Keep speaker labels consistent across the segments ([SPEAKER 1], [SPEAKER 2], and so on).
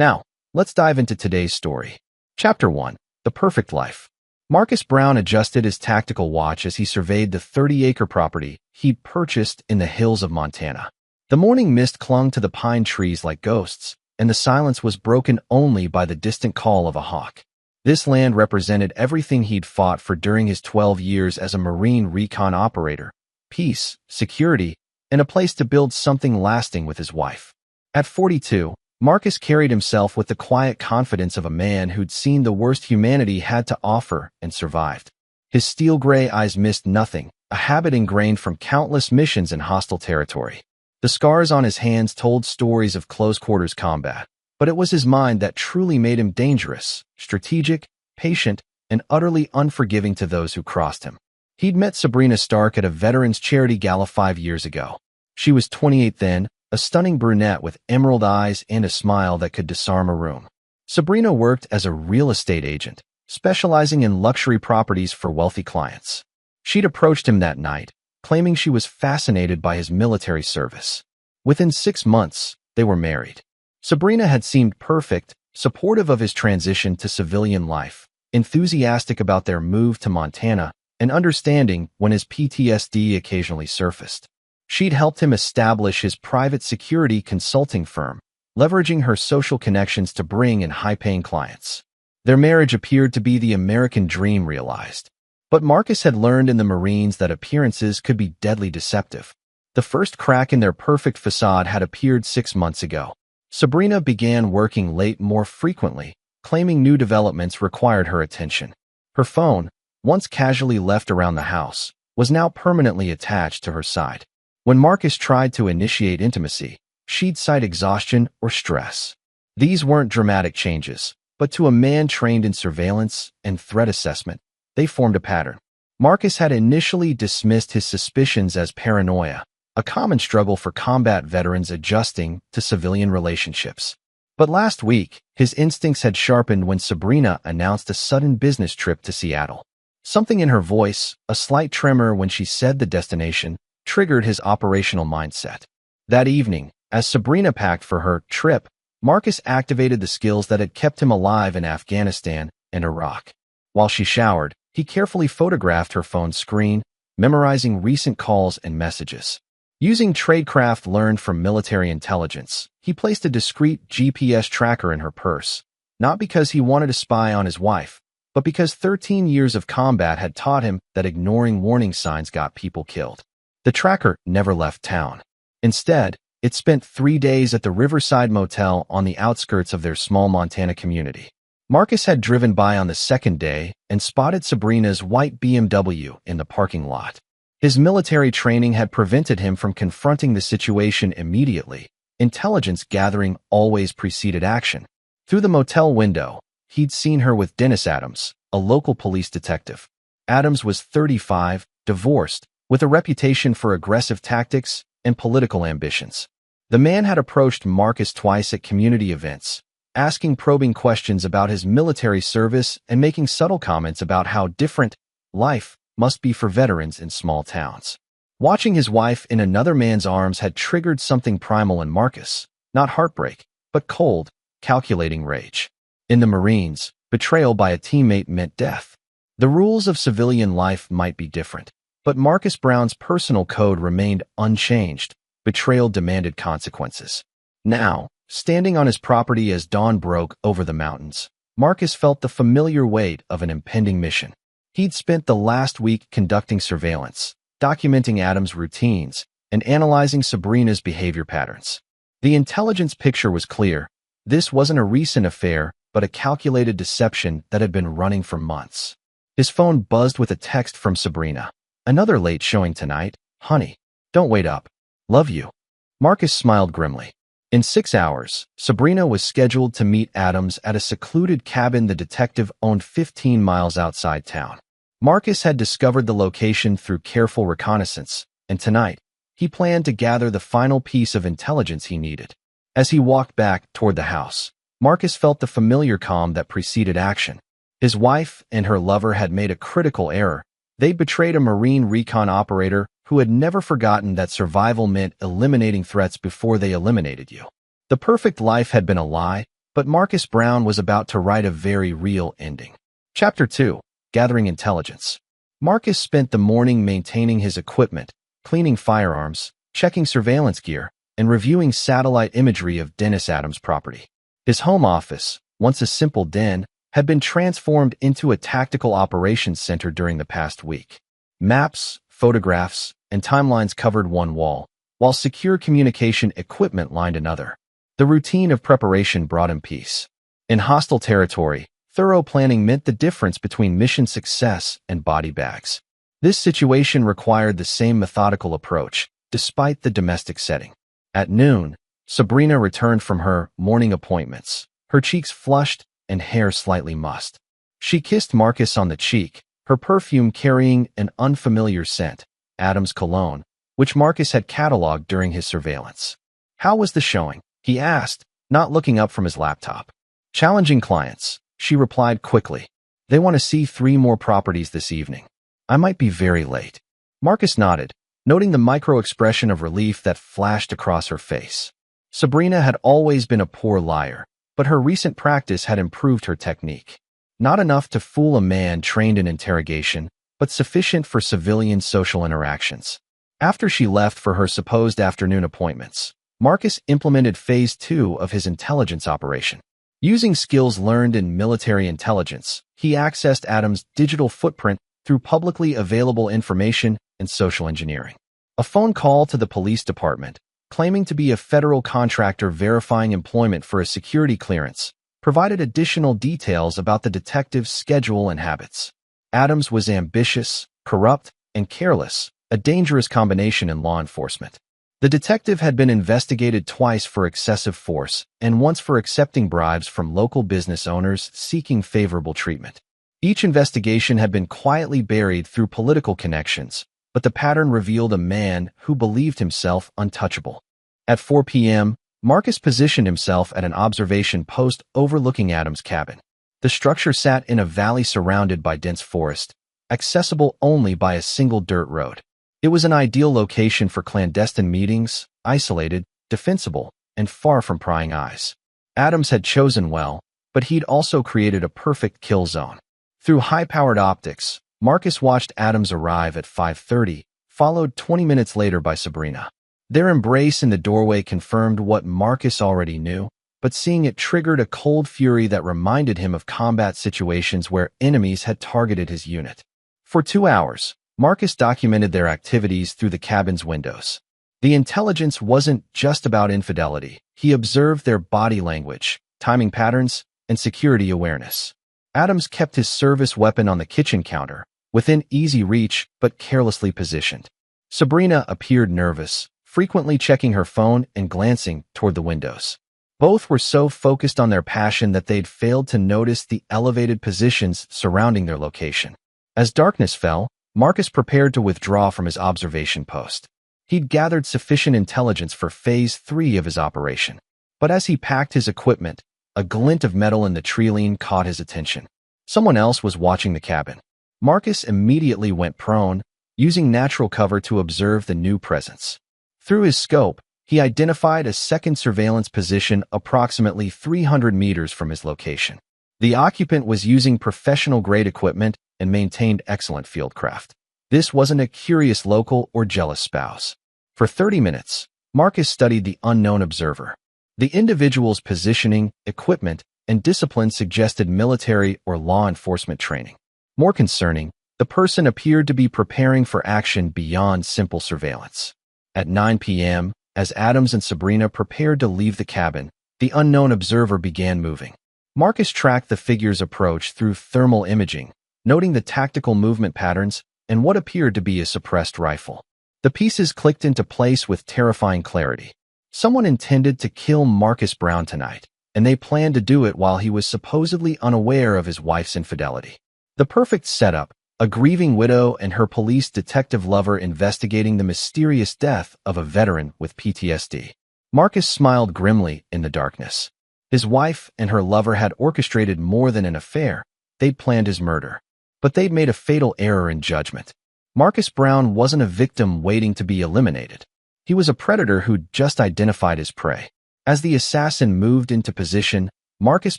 [SPEAKER 1] Now, let's dive into today's story. Chapter 1. The Perfect Life. Marcus Brown adjusted his tactical watch as he surveyed the 30-acre property he'd purchased in the hills of Montana. The morning mist clung to the pine trees like ghosts, and the silence was broken only by the distant call of a hawk. This land represented everything he'd fought for during his 12 years as a Marine recon operator: peace, security, and a place to build something lasting with his wife. At 42, Marcus carried himself with the quiet confidence of a man who'd seen the worst humanity had to offer and survived. His steel-gray eyes missed nothing, a habit ingrained from countless missions in hostile territory. The scars on his hands told stories of close-quarters combat, but it was his mind that truly made him dangerous, strategic, patient, and utterly unforgiving to those who crossed him. He'd met Sabrina Stark at a veterans charity gala 5 years ago. She was 28 then, a stunning brunette with emerald eyes and a smile that could disarm a room. Sabrina worked as a real estate agent, specializing in luxury properties for wealthy clients. She'd approached him that night, claiming she was fascinated by his military service. Within 6 months, they were married. Sabrina had seemed perfect, supportive of his transition to civilian life, enthusiastic about their move to Montana, and understanding when his PTSD occasionally surfaced. She'd helped him establish his private security consulting firm, leveraging her social connections to bring in high-paying clients. Their marriage appeared to be the American dream realized. But Marcus had learned in the Marines that appearances could be deadly deceptive. The first crack in their perfect facade had appeared 6 months ago. Sabrina began working late more frequently, claiming new developments required her attention. Her phone, once casually left around the house, was now permanently attached to her side. When Marcus tried to initiate intimacy, she'd cite exhaustion or stress. These weren't dramatic changes, but to a man trained in surveillance and threat assessment, they formed a pattern. Marcus had initially dismissed his suspicions as paranoia, a common struggle for combat veterans adjusting to civilian relationships. But last week, his instincts had sharpened when Sabrina announced a sudden business trip to Seattle. Something in her voice, a slight tremor when she said the destination, triggered his operational mindset. That evening, as Sabrina packed for her trip, Marcus activated the skills that had kept him alive in Afghanistan and Iraq. While she showered, he carefully photographed her phone screen, memorizing recent calls and messages. Using tradecraft learned from military intelligence, he placed a discreet GPS tracker in her purse, not because he wanted to spy on his wife, but because 13 years of combat had taught him that ignoring warning signs got people killed. The tracker never left town. Instead, it spent 3 days at the Riverside Motel on the outskirts of their small Montana community. Marcus had driven by on the second day and spotted Sabrina's white BMW in the parking lot. His military training had prevented him from confronting the situation immediately. Intelligence gathering always preceded action. Through the motel window, he'd seen her with Dennis Adams, a local police detective. Adams was 35, divorced, with a reputation for aggressive tactics and political ambitions. The man had approached Marcus twice at community events, asking probing questions about his military service and making subtle comments about how different life must be for veterans in small towns. Watching his wife in another man's arms had triggered something primal in Marcus, not heartbreak, but cold, calculating rage. In the Marines, betrayal by a teammate meant death. The rules of civilian life might be different, but Marcus Brown's personal code remained unchanged. Betrayal demanded consequences. Now, standing on his property as dawn broke over the mountains, Marcus felt the familiar weight of an impending mission. He'd spent the last week conducting surveillance, documenting Adam's routines, and analyzing Sabrina's behavior patterns. The intelligence picture was clear. This wasn't a recent affair, but a calculated deception that had been running for months. His phone buzzed with a text from Sabrina. "Another late showing tonight, honey. Don't wait up. Love you." Marcus smiled grimly. In 6 hours, Sabrina was scheduled to meet Adams at a secluded cabin the detective owned 15 miles outside town. Marcus had discovered the location through careful reconnaissance, and tonight, he planned to gather the final piece of intelligence he needed. As he walked back toward the house, Marcus felt the familiar calm that preceded action. His wife and her lover had made a critical error. They'd betrayed a Marine recon operator who had never forgotten that survival meant eliminating threats before they eliminated you. The perfect life had been a lie, But Marcus Brown was about to write a very real ending. Chapter 2. Gathering Intelligence. Marcus spent the morning maintaining his equipment, cleaning firearms, checking surveillance gear, and reviewing satellite imagery of Dennis Adams' property. His home office, once a simple den, had been transformed into a tactical operations center during the past week. Maps, photographs, and timelines covered one wall, while secure communication equipment lined another. The routine of preparation brought him peace. In hostile territory, thorough planning meant the difference between mission success and body bags. This situation required the same methodical approach, despite the domestic setting. At noon, Sabrina returned from her morning appointments, her cheeks flushed and hair slightly mussed. She kissed Marcus on the cheek, her perfume carrying an unfamiliar scent, Adams' cologne, which Marcus had cataloged during his surveillance. "How was the showing?" he asked, not looking up from his laptop. "Challenging clients," she replied quickly. "They want to see 3 more properties this evening. I might be very late." Marcus nodded, noting the micro-expression of relief that flashed across her face. Sabrina had always been a poor liar, but her recent practice had improved her technique. Not enough to fool a man trained in interrogation, but sufficient for civilian social interactions. After she left for her supposed afternoon appointments, Marcus implemented Phase 2 of his intelligence operation. Using skills learned in military intelligence, he accessed Adams' digital footprint through publicly available information and social engineering. A phone call to the police department, claiming to be a federal contractor verifying employment for a security clearance, provided additional details about the detective's schedule and habits. Adams was ambitious, corrupt, and careless, a dangerous combination in law enforcement. The detective had been investigated twice for excessive force and once for accepting bribes from local business owners seeking favorable treatment. Each investigation had been quietly buried through political connections, but the pattern revealed a man who believed himself untouchable. At 4 p.m., Marcus positioned himself at an observation post overlooking Adams' cabin. The structure sat in a valley surrounded by dense forest, accessible only by a single dirt road. It was an ideal location for clandestine meetings, isolated, defensible, and far from prying eyes. Adams had chosen well, but he'd also created a perfect kill zone. Through high-powered optics, Marcus watched Adams arrive at 5:30, followed 20 minutes later by Sabrina. Their embrace in the doorway confirmed what Marcus already knew, but seeing it triggered a cold fury that reminded him of combat situations where enemies had targeted his unit. For 2 hours, Marcus documented their activities through the cabin's windows. The intelligence wasn't just about infidelity. He observed their body language, timing patterns, and security awareness. Adams kept his service weapon on the kitchen counter, within easy reach but carelessly positioned. Sabrina appeared nervous, frequently checking her phone and glancing toward the windows. Both were so focused on their passion that they'd failed to notice the elevated positions surrounding their location. As darkness fell, Marcus prepared to withdraw from his observation post. He'd gathered sufficient intelligence for Phase 3 of his operation. But as he packed his equipment, a glint of metal in the tree caught his attention. Someone else was watching the cabin. Marcus immediately went prone, using natural cover to observe the new presence. Through his scope, he identified a second surveillance position approximately 300 meters from his location. The occupant was using professional-grade equipment and maintained excellent fieldcraft. This wasn't a curious local or jealous spouse. For 30 minutes, Marcus studied the unknown observer. The individual's positioning, equipment, and discipline suggested military or law enforcement training. More concerning, the person appeared to be preparing for action beyond simple surveillance. At 9 p.m., as Adams and Sabrina prepared to leave the cabin, the unknown observer began moving. Marcus tracked the figure's approach through thermal imaging, noting the tactical movement patterns and what appeared to be a suppressed rifle. The pieces clicked into place with terrifying clarity. Someone intended to kill Marcus Brown tonight, and they planned to do it while he was supposedly unaware of his wife's infidelity. The perfect setup, a grieving widow and her police detective lover investigating the mysterious death of a veteran with PTSD. Marcus smiled grimly in the darkness. His wife and her lover had orchestrated more than an affair. They'd planned his murder. But they'd made a fatal error in judgment. Marcus Brown wasn't a victim waiting to be eliminated. He was a predator who'd just identified his prey. As the assassin moved into position, Marcus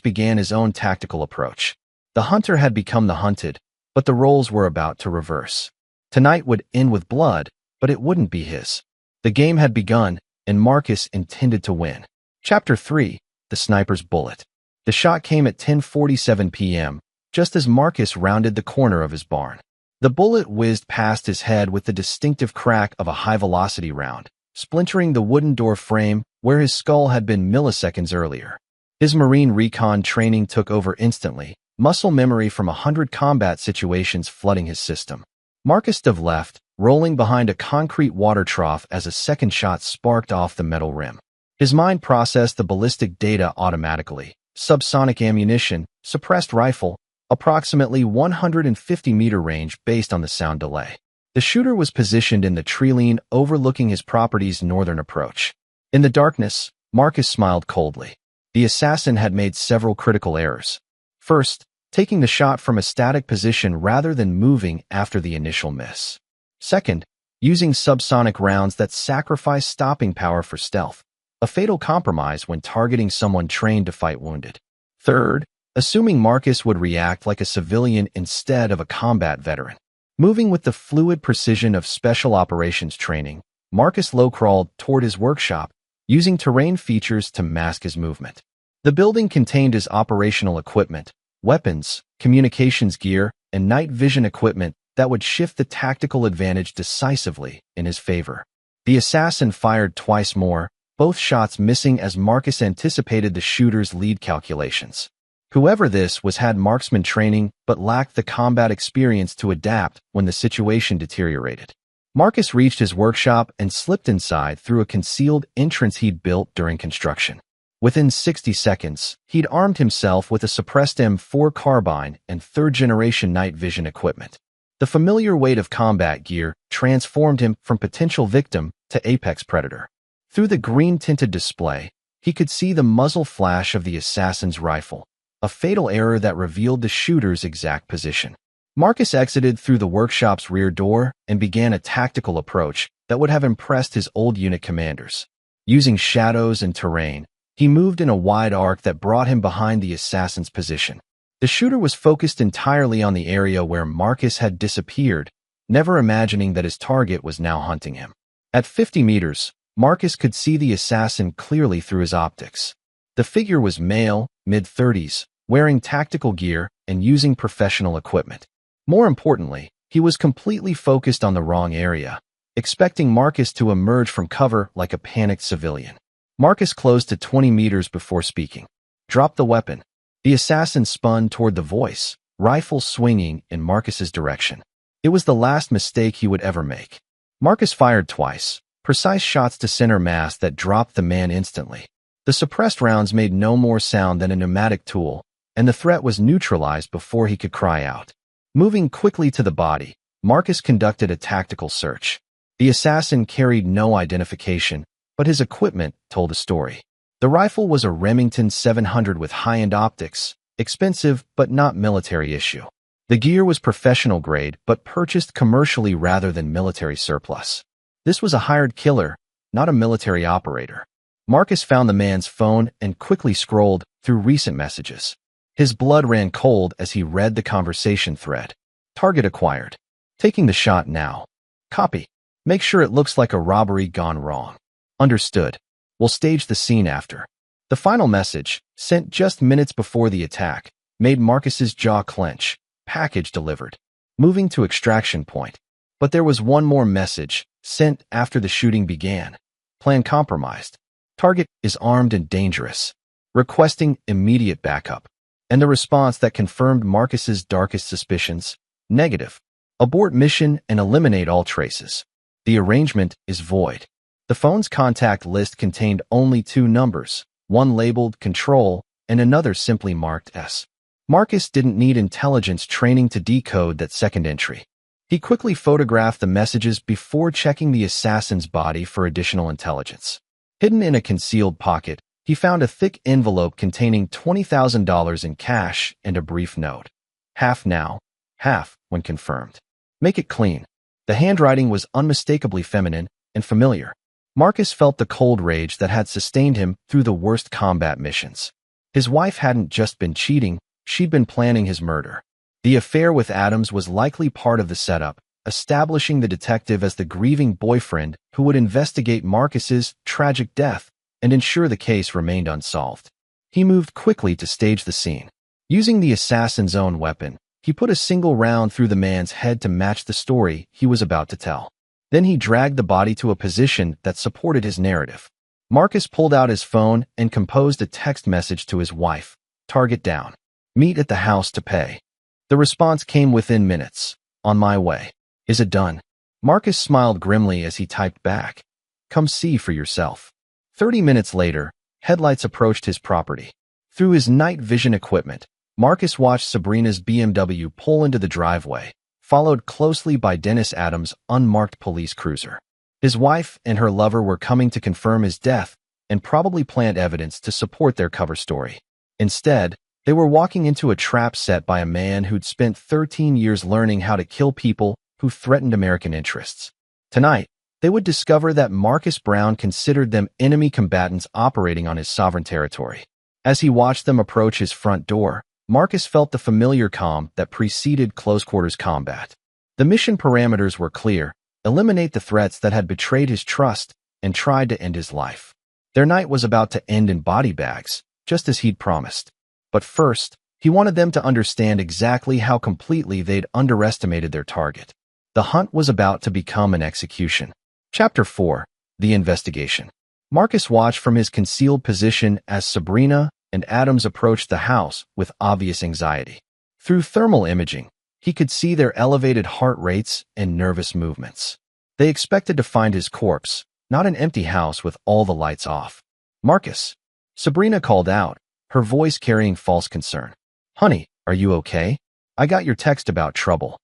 [SPEAKER 1] began his own tactical approach. The hunter had become the hunted, but the roles were about to reverse. Tonight would end with blood, but it wouldn't be his. The game had begun, and Marcus intended to win. Chapter 3: The Sniper's Bullet. The shot came at 10:47 p.m., just as Marcus rounded the corner of his barn. The bullet whizzed past his head with the distinctive crack of a high-velocity round, splintering the wooden door frame where his skull had been milliseconds earlier. His Marine recon training took over instantly, muscle memory from 100 combat situations flooding his system. Marcus dove left, rolling behind a concrete water trough as a second shot sparked off the metal rim. His mind processed the ballistic data automatically. Subsonic ammunition, suppressed rifle, approximately 150-meter range based on the sound delay. The shooter was positioned in the treeline overlooking his property's northern approach. In the darkness, Marcus smiled coldly. The assassin had made several critical errors. First, taking the shot from a static position rather than moving after the initial miss. Second, using subsonic rounds that sacrifice stopping power for stealth, a fatal compromise when targeting someone trained to fight wounded. Third, assuming Marcus would react like a civilian instead of a combat veteran. Moving with the fluid precision of special operations training, Marcus low-crawled toward his workshop, using terrain features to mask his movement. The building contained his operational equipment, weapons, communications gear, and night vision equipment that would shift the tactical advantage decisively in his favor. The assassin fired twice more, both shots missing as Marcus anticipated the shooter's lead calculations. Whoever this was had marksman training but lacked the combat experience to adapt when the situation deteriorated. Marcus reached his workshop and slipped inside through a concealed entrance he'd built during construction. Within 60 seconds, he'd armed himself with a suppressed M4 carbine and third-generation night vision equipment. The familiar weight of combat gear transformed him from potential victim to apex predator. Through the green-tinted display, he could see the muzzle flash of the assassin's rifle, a fatal error that revealed the shooter's exact position. Marcus exited through the workshop's rear door and began a tactical approach that would have impressed his old unit commanders. Using shadows and terrain, he moved in a wide arc that brought him behind the assassin's position. The shooter was focused entirely on the area where Marcus had disappeared, never imagining that his target was now hunting him. At 50 meters, Marcus could see the assassin clearly through his optics. The figure was male, mid-30s, wearing tactical gear and using professional equipment. More importantly, he was completely focused on the wrong area, expecting Marcus to emerge from cover like a panicked civilian. Marcus closed to 20 meters before speaking. "Drop the weapon." The assassin spun toward the voice, rifle swinging in Marcus's direction. It was the last mistake he would ever make. Marcus fired twice, precise shots to center mass that dropped the man instantly. The suppressed rounds made no more sound than a pneumatic tool, and the threat was neutralized before he could cry out. Moving quickly to the body, Marcus conducted a tactical search. The assassin carried no identification, but his equipment told a story. The rifle was a Remington 700 with high-end optics, expensive but not military issue. The gear was professional grade but purchased commercially rather than military surplus. This was a hired killer, not a military operator. Marcus found the man's phone and quickly scrolled through recent messages. His blood ran cold as he read the conversation thread. Target acquired. Taking the shot now. Copy. Make sure it looks like a robbery gone wrong. Understood. We'll stage the scene after. The final message, sent just minutes before the attack, made Marcus's jaw clench. Package delivered. Moving to extraction point. But there was one more message, sent after the shooting began. Plan compromised. Target is armed and dangerous. Requesting immediate backup. And the response that confirmed Marcus's darkest suspicions. Negative. Abort mission and eliminate all traces. The arrangement is void. The phone's contact list contained only two numbers, one labeled Control and another simply marked S. Marcus didn't need intelligence training to decode that second entry. He quickly photographed the messages before checking the assassin's body for additional intelligence. Hidden in a concealed pocket, he found a thick envelope containing $20,000 in cash and a brief note. Half now, half when confirmed. Make it clean. The handwriting was unmistakably feminine and familiar. Marcus felt the cold rage that had sustained him through the worst combat missions. His wife hadn't just been cheating, she'd been planning his murder. The affair with Adams was likely part of the setup, establishing the detective as the grieving boyfriend who would investigate Marcus's tragic death and ensure the case remained unsolved. He moved quickly to stage the scene. Using the assassin's own weapon, he put a single round through the man's head to match the story he was about to tell. Then he dragged the body to a position that supported his narrative. Marcus pulled out his phone and composed a text message to his wife. Target down. Meet at the house to pay. The response came within minutes. On my way. Is it done? Marcus smiled grimly as he typed back. Come see for yourself. 30 minutes later, headlights approached his property. Through his night vision equipment, Marcus watched Sabrina's BMW pull into the driveway, followed closely by Dennis Adams' unmarked police cruiser. His wife and her lover were coming to confirm his death and probably plant evidence to support their cover story. Instead, they were walking into a trap set by a man who'd spent 13 years learning how to kill people who threatened American interests. Tonight, they would discover that Marcus Brown considered them enemy combatants operating on his sovereign territory. As he watched them approach his front door, Marcus felt the familiar calm that preceded close-quarters combat. The mission parameters were clear: eliminate the threats that had betrayed his trust and tried to end his life. Their night was about to end in body bags, just as he'd promised. But first, he wanted them to understand exactly how completely they'd underestimated their target. The hunt was about to become an execution. Chapter 4. The Investigation. Marcus watched from his concealed position as Sabrina and Adams approached the house with obvious anxiety. Through thermal imaging, he could see their elevated heart rates and nervous movements. They expected to find his corpse, not an empty house with all the lights off. Marcus. Sabrina called out, her voice carrying false concern. Honey, are you okay? I got your text about trouble.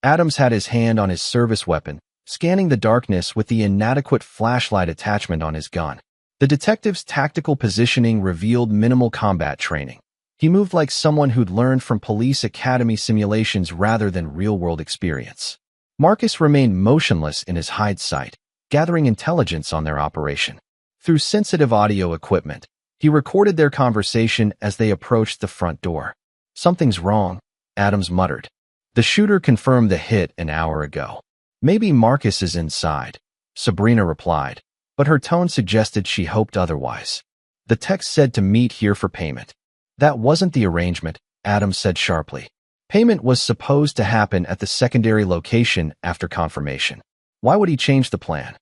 [SPEAKER 1] Adams had his hand on his service weapon, scanning the darkness with the inadequate flashlight attachment on his gun. The detective's tactical positioning revealed minimal combat training. He moved like someone who'd learned from police academy simulations rather than real-world experience. Marcus remained motionless in his hide site, gathering intelligence on their operation. Through sensitive audio equipment, he recorded their conversation as they approached the front door. Something's wrong, Adams muttered. The shooter confirmed the hit an hour ago. Maybe Marcus is inside, Sabrina replied, but her tone suggested she hoped otherwise. The text said to meet here for payment. That wasn't the arrangement, Adams said sharply. Payment was supposed to happen at the secondary location after confirmation. Why would he change the plan?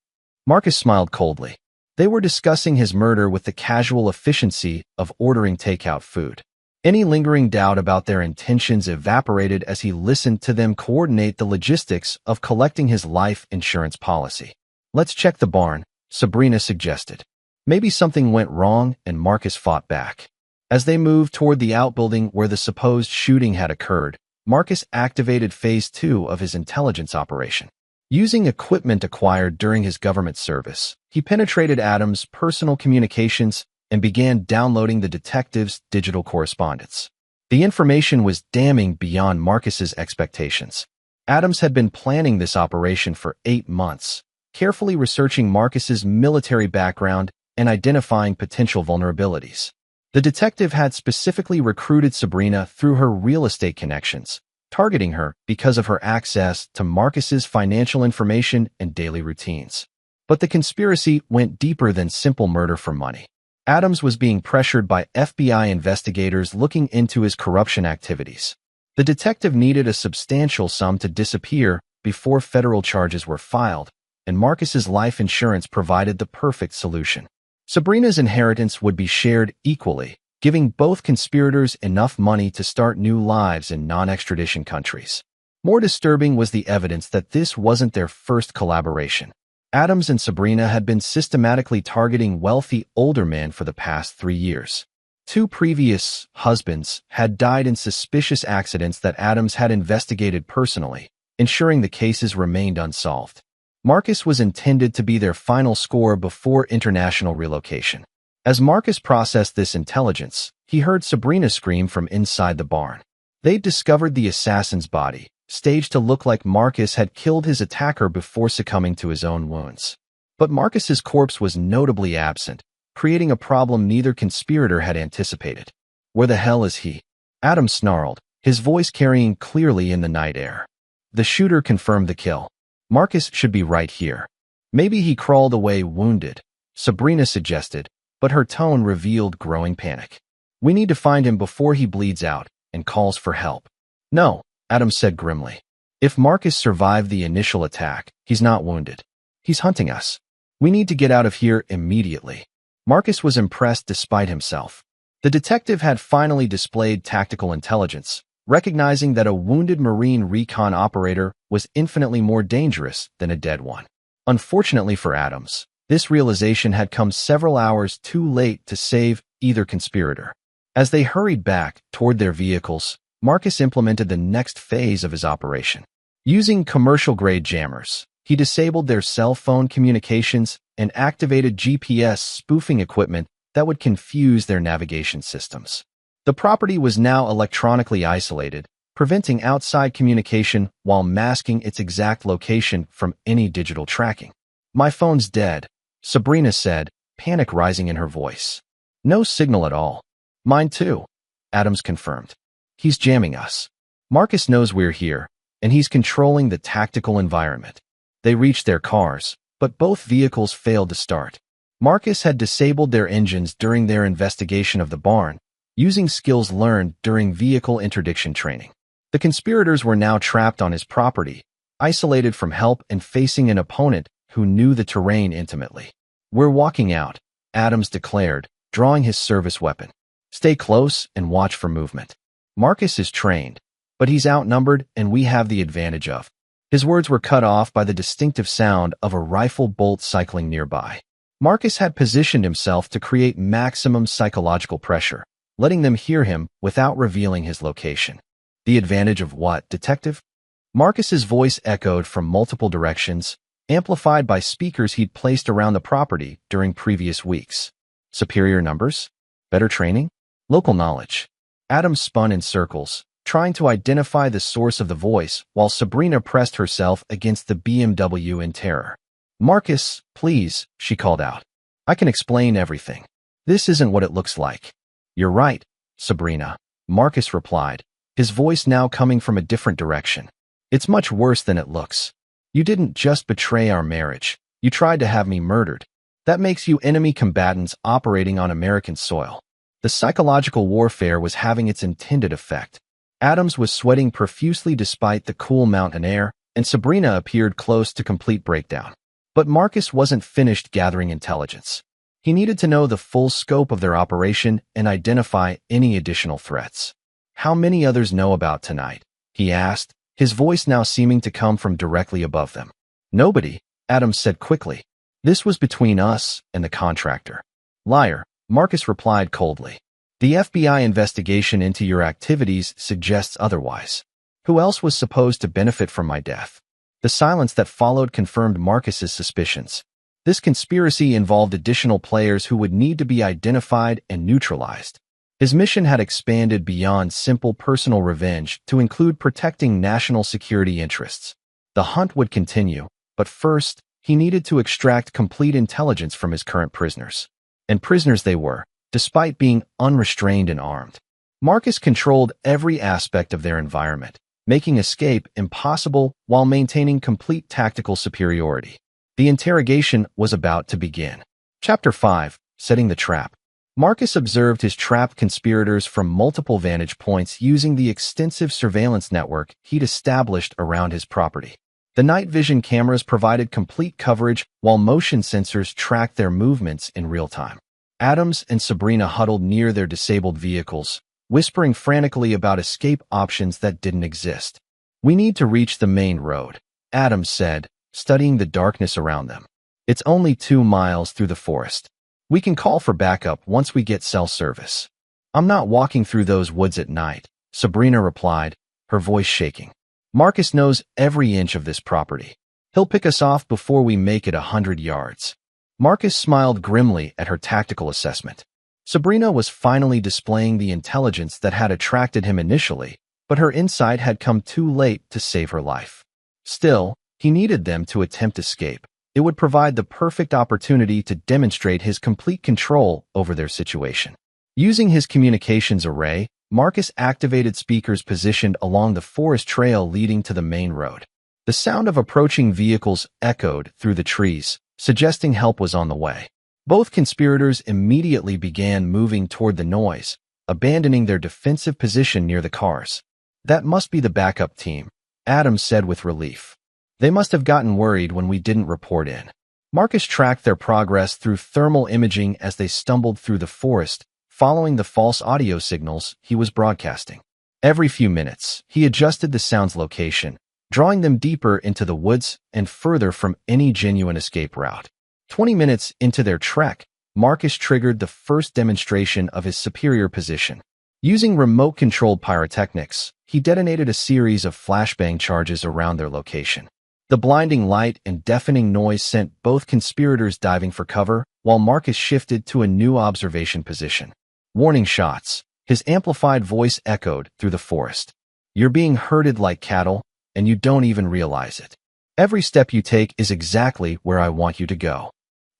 [SPEAKER 1] Marcus smiled coldly. They were discussing his murder with the casual efficiency of ordering takeout food. Any lingering doubt about their intentions evaporated as he listened to them coordinate the logistics of collecting his life insurance policy. Let's check the barn, Sabrina suggested. Maybe something went wrong and Marcus fought back. As they moved toward the outbuilding where the supposed shooting had occurred, Marcus activated Phase 2 of his intelligence operation. Using equipment acquired during his government service, he penetrated Adams' personal communications and began downloading the detective's digital correspondence. The information was damning beyond Marcus's expectations. Adams had been planning this operation for 8 months, carefully researching Marcus's military background and identifying potential vulnerabilities. The detective had specifically recruited Sabrina through her real estate connections, targeting her because of her access to Marcus's financial information and daily routines. But the conspiracy went deeper than simple murder for money. Adams was being pressured by FBI investigators looking into his corruption activities. The detective needed a substantial sum to disappear before federal charges were filed, and Marcus's life insurance provided the perfect solution. Sabrina's inheritance would be shared equally, giving both conspirators enough money to start new lives in non-extradition countries. More disturbing was the evidence that this wasn't their first collaboration. Adams and Sabrina had been systematically targeting wealthy older men for the past 3 years. 2 previous husbands had died in suspicious accidents that Adams had investigated personally, ensuring the cases remained unsolved. Marcus was intended to be their final score before international relocation. As Marcus processed this intelligence, he heard Sabrina scream from inside the barn. They'd discovered the assassin's body, staged to look like Marcus had killed his attacker before succumbing to his own wounds. But Marcus's corpse was notably absent, creating a problem neither conspirator had anticipated. Where the hell is he? Adam snarled, his voice carrying clearly in the night air. The shooter confirmed the kill. Marcus should be right here. Maybe he crawled away wounded, Sabrina suggested, but her tone revealed growing panic. We need to find him before he bleeds out and calls for help. No, Adam said grimly. If Marcus survived the initial attack, he's not wounded. He's hunting us. We need to get out of here immediately. Marcus was impressed despite himself. The detective had finally displayed tactical intelligence, recognizing that a wounded Marine recon operator was infinitely more dangerous than a dead one. Unfortunately for Adams, this realization had come several hours too late to save either conspirator. As they hurried back toward their vehicles, Marcus implemented the next phase of his operation. Using commercial-grade jammers, he disabled their cell phone communications and activated GPS spoofing equipment that would confuse their navigation systems. The property was now electronically isolated, preventing outside communication while masking its exact location from any digital tracking. My phone's dead, Sabrina said, panic rising in her voice. No signal at all. Mine too, Adams confirmed. He's jamming us. Marcus knows we're here, and he's controlling the tactical environment. They reached their cars, but both vehicles failed to start. Marcus had disabled their engines during their investigation of the barn, using skills learned during vehicle interdiction training. The conspirators were now trapped on his property, isolated from help and facing an opponent who knew the terrain intimately. We're walking out, Adams declared, drawing his service weapon. Stay close and watch for movement. Marcus is trained, but he's outnumbered and we have the advantage of. His words were cut off by the distinctive sound of a rifle bolt cycling nearby. Marcus had positioned himself to create maximum psychological pressure, letting them hear him without revealing his location. The advantage of what, detective? Marcus's voice echoed from multiple directions, amplified by speakers he'd placed around the property during previous weeks. Superior numbers? Better training? Local knowledge. Adam spun in circles, trying to identify the source of the voice while Sabrina pressed herself against the BMW in terror. Marcus, please, she called out. I can explain everything. This isn't what it looks like. You're right, Sabrina, Marcus replied, his voice now coming from a different direction. It's much worse than it looks. You didn't just betray our marriage. You tried to have me murdered. That makes you enemy combatants operating on American soil. The psychological warfare was having its intended effect. Adams was sweating profusely despite the cool mountain air, and Sabrina appeared close to complete breakdown. But Marcus wasn't finished gathering intelligence. He needed to know the full scope of their operation and identify any additional threats. How many others know about tonight? He asked, his voice now seeming to come from directly above them. Nobody, Adams said quickly. This was between us and the contractor. Liar, Marcus replied coldly. The FBI investigation into your activities suggests otherwise. Who else was supposed to benefit from my death? The silence that followed confirmed Marcus's suspicions. This conspiracy involved additional players who would need to be identified and neutralized. His mission had expanded beyond simple personal revenge to include protecting national security interests. The hunt would continue, but first, he needed to extract complete intelligence from his current prisoners. And prisoners they were, despite being unrestrained and armed. Marcus controlled every aspect of their environment, making escape impossible while maintaining complete tactical superiority. The interrogation was about to begin. Chapter 5, Setting the Trap. Marcus observed his trapped conspirators from multiple vantage points using the extensive surveillance network he'd established around his property. The night vision cameras provided complete coverage while motion sensors tracked their movements in real time. Adams and Sabrina huddled near their disabled vehicles, whispering frantically about escape options that didn't exist. We need to reach the main road, Adams said, studying the darkness around them. It's only 2 miles through the forest. We can call for backup once we get cell service. I'm not walking through those woods at night, Sabrina replied, her voice shaking. Marcus knows every inch of this property. He'll pick us off before we make it 100 yards. Marcus smiled grimly at her tactical assessment. Sabrina was finally displaying the intelligence that had attracted him initially, but her insight had come too late to save her life. Still, he needed them to attempt escape. It would provide the perfect opportunity to demonstrate his complete control over their situation. Using his communications array, Marcus activated speakers positioned along the forest trail leading to the main road. The sound of approaching vehicles echoed through the trees, suggesting help was on the way. Both conspirators immediately began moving toward the noise, abandoning their defensive position near the cars. "That must be the backup team," Adams said with relief. "They must have gotten worried when we didn't report in." Marcus tracked their progress through thermal imaging as they stumbled through the forest, following the false audio signals he was broadcasting. Every few minutes, he adjusted the sound's location, drawing them deeper into the woods and further from any genuine escape route. 20 minutes into their trek, Marcus triggered the first demonstration of his superior position. Using remote-controlled pyrotechnics, he detonated a series of flashbang charges around their location. The blinding light and deafening noise sent both conspirators diving for cover, while Marcus shifted to a new observation position. "Warning shots," his amplified voice echoed through the forest. "You're being herded like cattle, and you don't even realize it. Every step you take is exactly where I want you to go."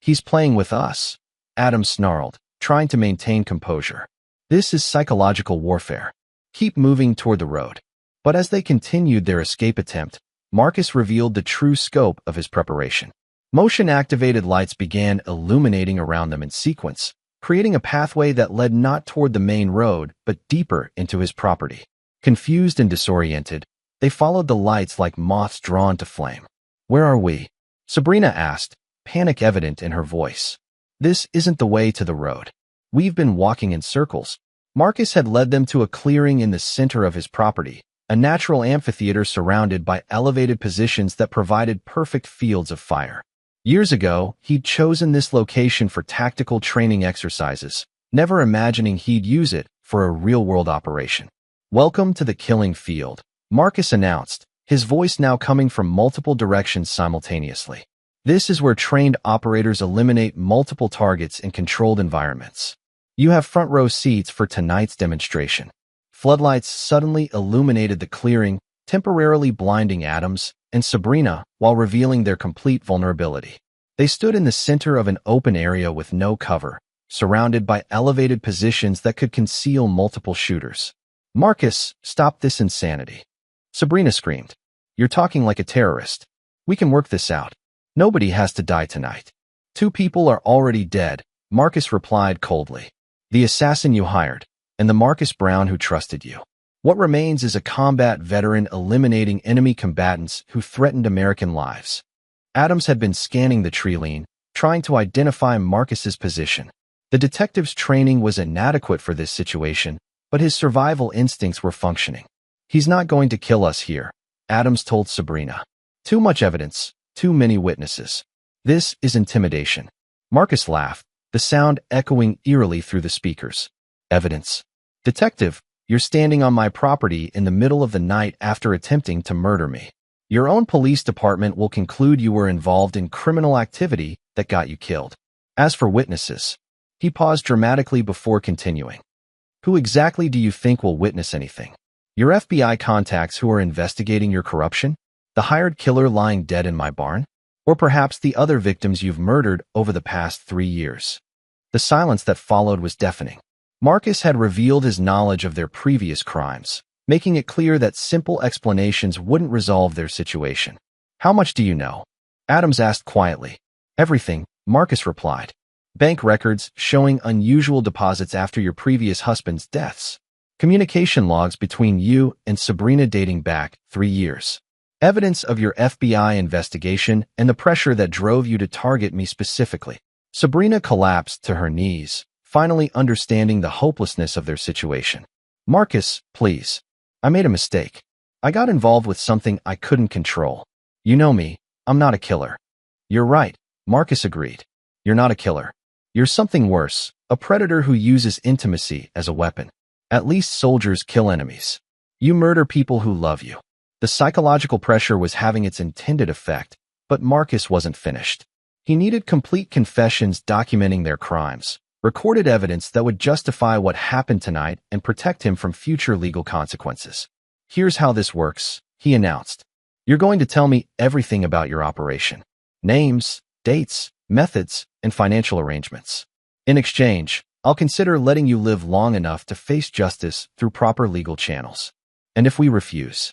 [SPEAKER 1] "He's playing with us," Adams snarled, trying to maintain composure. "This is psychological warfare. Keep moving toward the road." But as they continued their escape attempt, Marcus revealed the true scope of his preparation. Motion-activated lights began illuminating around them in sequence, creating a pathway that led not toward the main road, but deeper into his property. Confused and disoriented, they followed the lights like moths drawn to flame. "Where are we?" Sabrina asked, panic evident in her voice. "This isn't the way to the road. We've been walking in circles." Marcus had led them to a clearing in the center of his property, a natural amphitheater surrounded by elevated positions that provided perfect fields of fire. Years ago, he'd chosen this location for tactical training exercises, never imagining he'd use it for a real-world operation. "Welcome to the killing field," Marcus announced, his voice now coming from multiple directions simultaneously. "This is where trained operators eliminate multiple targets in controlled environments. You have front-row seats for tonight's demonstration." Floodlights suddenly illuminated the clearing, temporarily blinding Adams and Sabrina while revealing their complete vulnerability. They stood in the center of an open area with no cover, surrounded by elevated positions that could conceal multiple shooters. "Marcus, stop this insanity," Sabrina screamed. "You're talking like a terrorist. We can work this out. Nobody has to die tonight." "Two people are already dead," Marcus replied coldly. "The assassin you hired, and the Marcus Brown who trusted you. What remains is a combat veteran eliminating enemy combatants who threatened American lives." Adams had been scanning the tree line, trying to identify Marcus's position. The detective's training was inadequate for this situation, but his survival instincts were functioning. "He's not going to kill us here," Adams told Sabrina. "Too much evidence, too many witnesses. This is intimidation." Marcus laughed, the sound echoing eerily through the speakers. "Evidence? Detective, you're standing on my property in the middle of the night after attempting to murder me. Your own police department will conclude you were involved in criminal activity that got you killed. As for witnesses," he paused dramatically before continuing. "Who exactly do you think will witness anything? Your FBI contacts who are investigating your corruption? The hired killer lying dead in my barn? Or perhaps the other victims you've murdered over the past 3 years?" The silence that followed was deafening. Marcus had revealed his knowledge of their previous crimes, making it clear that simple explanations wouldn't resolve their situation. "How much do you know?" Adams asked quietly. "Everything," Marcus replied. "Bank records showing unusual deposits after your previous husband's deaths. Communication logs between you and Sabrina dating back 3 years. Evidence of your FBI investigation and the pressure that drove you to target me specifically." Sabrina collapsed to her knees, finally understanding the hopelessness of their situation. "Marcus, please. I made a mistake. I got involved with something I couldn't control. You know me, I'm not a killer." "You're right," Marcus agreed. "You're not a killer. You're something worse, a predator who uses intimacy as a weapon. At least soldiers kill enemies. You murder people who love you." The psychological pressure was having its intended effect, but Marcus wasn't finished. He needed complete confessions documenting their crimes, recorded evidence that would justify what happened tonight and protect him from future legal consequences. "Here's how this works," he announced. "You're going to tell me everything about your operation. Names, dates, methods, and financial arrangements. In exchange, I'll consider letting you live long enough to face justice through proper legal channels. And if we refuse?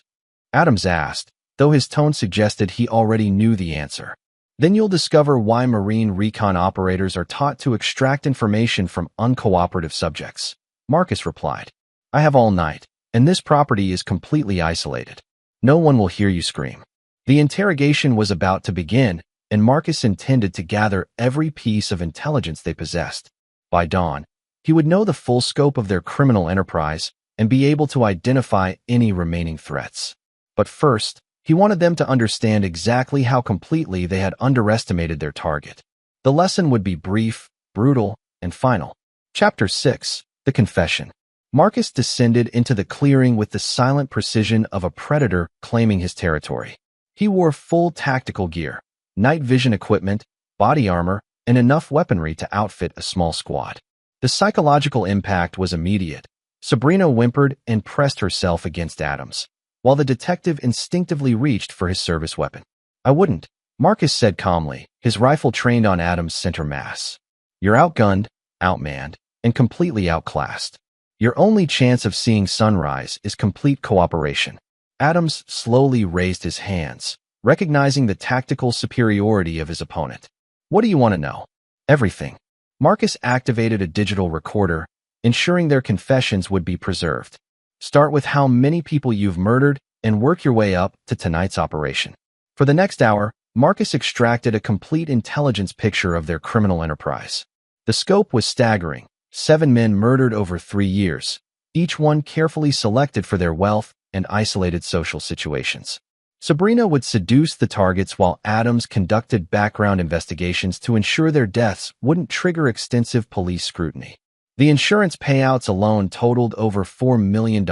[SPEAKER 1] Adams asked, though his tone suggested he already knew the answer. Then you'll discover why Marine recon operators are taught to extract information from uncooperative subjects. Marcus replied. I have all night, and this property is completely isolated. No one will hear you scream. The interrogation was about to begin, and Marcus intended to gather every piece of intelligence they possessed. By dawn, he would know the full scope of their criminal enterprise and be able to identify any remaining threats. But first, he wanted them to understand exactly how completely they had underestimated their target. The lesson would be brief, brutal, and final. Chapter 6. The Confession. Marcus descended into the clearing with the silent precision of a predator claiming his territory. He wore full tactical gear, night vision equipment, body armor, and enough weaponry to outfit a small squad. The psychological impact was immediate. Sabrina whimpered and pressed herself against Adams, while the detective instinctively reached for his service weapon. I wouldn't, Marcus said calmly, his rifle trained on Adams' center mass. You're outgunned, outmanned, and completely outclassed. Your only chance of seeing sunrise is complete cooperation. Adams slowly raised his hands, recognizing the tactical superiority of his opponent. What do you want to know? Everything. Marcus activated a digital recorder, ensuring their confessions would be preserved. Start with how many people you've murdered and work your way up to tonight's operation. For the next hour, Marcus extracted a complete intelligence picture of their criminal enterprise. The scope was staggering. 7 men murdered over 3 years, each one carefully selected for their wealth and isolated social situations. Sabrina would seduce the targets while Adams conducted background investigations to ensure their deaths wouldn't trigger extensive police scrutiny. The insurance payouts alone totaled over $4 million,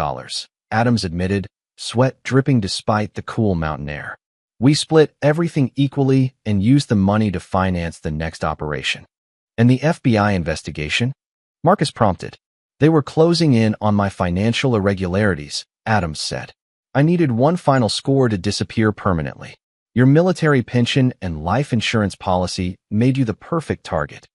[SPEAKER 1] Adams admitted, sweat dripping despite the cool mountain air. We split everything equally and used the money to finance the next operation. And the FBI investigation? Marcus prompted. They were closing in on my financial irregularities, Adams said. I needed one final score to disappear permanently. Your military pension and life insurance policy made you the perfect target.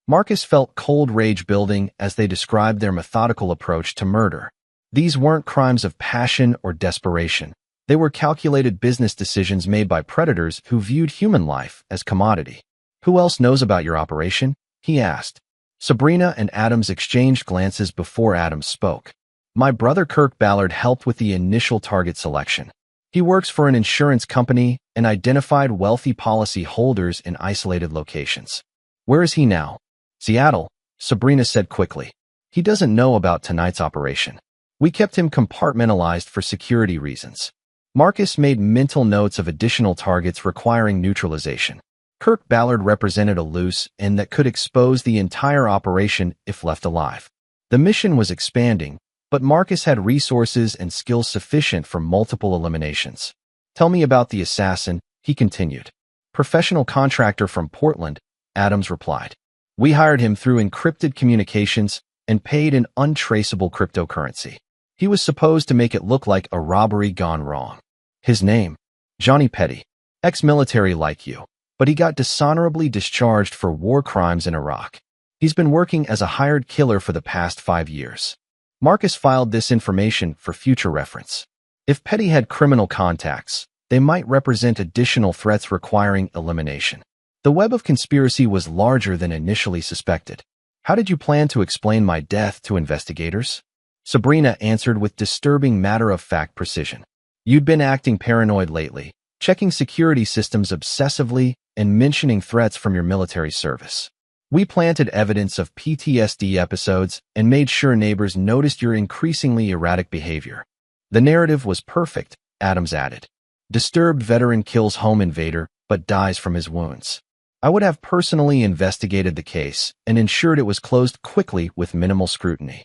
[SPEAKER 1] Marcus felt cold rage building as they described their methodical approach to murder. These weren't crimes of passion or desperation. They were calculated business decisions made by predators who viewed human life as commodity. Who else knows about your operation? He asked. Sabrina and Adams exchanged glances before Adams spoke. My brother Kirk Ballard helped with the initial target selection. He works for an insurance company and identified wealthy policy holders in isolated locations. Where is he now? Seattle, Sabrina said quickly. He doesn't know about tonight's operation. We kept him compartmentalized for security reasons. Marcus made mental notes of additional targets requiring neutralization. Kirk Ballard represented a loose end that could expose the entire operation if left alive. The mission was expanding, but Marcus had resources and skills sufficient for multiple eliminations. Tell me about the assassin, he continued. Professional contractor from Portland, Adams replied. We hired him through encrypted communications and paid in untraceable cryptocurrency. He was supposed to make it look like a robbery gone wrong. His name? Johnny Petty. Ex-military like you. But he got dishonorably discharged for war crimes in Iraq. He's been working as a hired killer for the past 5 years. Marcus filed this information for future reference. If Petty had criminal contacts, they might represent additional threats requiring elimination. The web of conspiracy was larger than initially suspected. How did you plan to explain my death to investigators? Sabrina answered with disturbing matter-of-fact precision. You'd been acting paranoid lately, checking security systems obsessively and mentioning threats from your military service. We planted evidence of PTSD episodes and made sure neighbors noticed your increasingly erratic behavior. The narrative was perfect, Adams added. Disturbed veteran kills home invader but dies from his wounds. I would have personally investigated the case and ensured it was closed quickly with minimal scrutiny.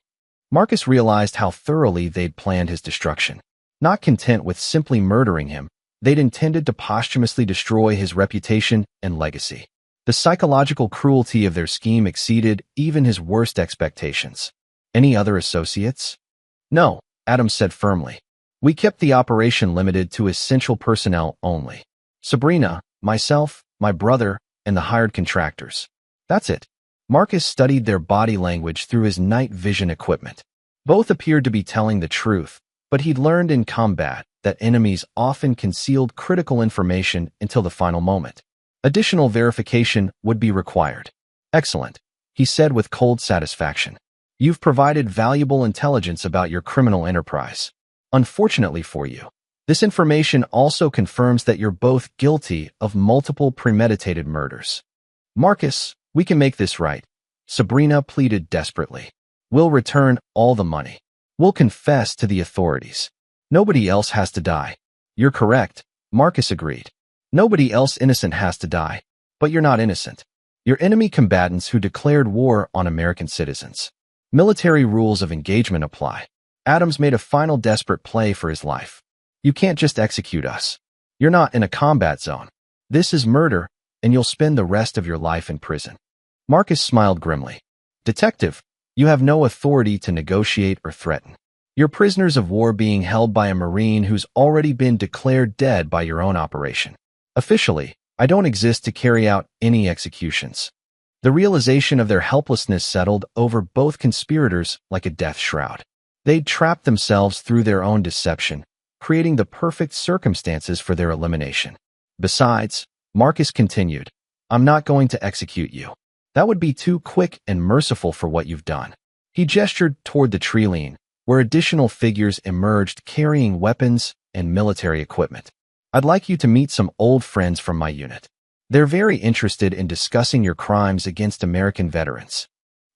[SPEAKER 1] Marcus realized how thoroughly they'd planned his destruction. Not content with simply murdering him, they'd intended to posthumously destroy his reputation and legacy. The psychological cruelty of their scheme exceeded even his worst expectations. Any other associates? No, Adams said firmly. We kept the operation limited to essential personnel only. Sabrina, myself, my brother, and the hired contractors. That's it. Marcus studied their body language through his night vision equipment. Both appeared to be telling the truth, but he'd learned in combat that enemies often concealed critical information until the final moment. Additional verification would be required. Excellent, he said with cold satisfaction. You've provided valuable intelligence about your criminal enterprise. Unfortunately for you, this information also confirms that you're both guilty of multiple premeditated murders. Marcus, we can make this right, Sabrina pleaded desperately. We'll return all the money. We'll confess to the authorities. Nobody else has to die. You're correct, Marcus agreed. Nobody else innocent has to die, but you're not innocent. You're enemy combatants who declared war on American citizens. Military rules of engagement apply. Adams made a final desperate play for his life. You can't just execute us. You're not in a combat zone. This is murder, and you'll spend the rest of your life in prison. Marcus smiled grimly. Detective, you have no authority to negotiate or threaten. You're prisoners of war being held by a Marine who's already been declared dead by your own operation. Officially, I don't exist to carry out any executions. The realization of their helplessness settled over both conspirators like a death shroud. They'd trapped themselves through their own deception, creating the perfect circumstances for their elimination. Besides, Marcus continued, I'm not going to execute you. That would be too quick and merciful for what you've done. He gestured toward the tree line, where additional figures emerged carrying weapons and military equipment. I'd like you to meet some old friends from my unit. They're very interested in discussing your crimes against American veterans.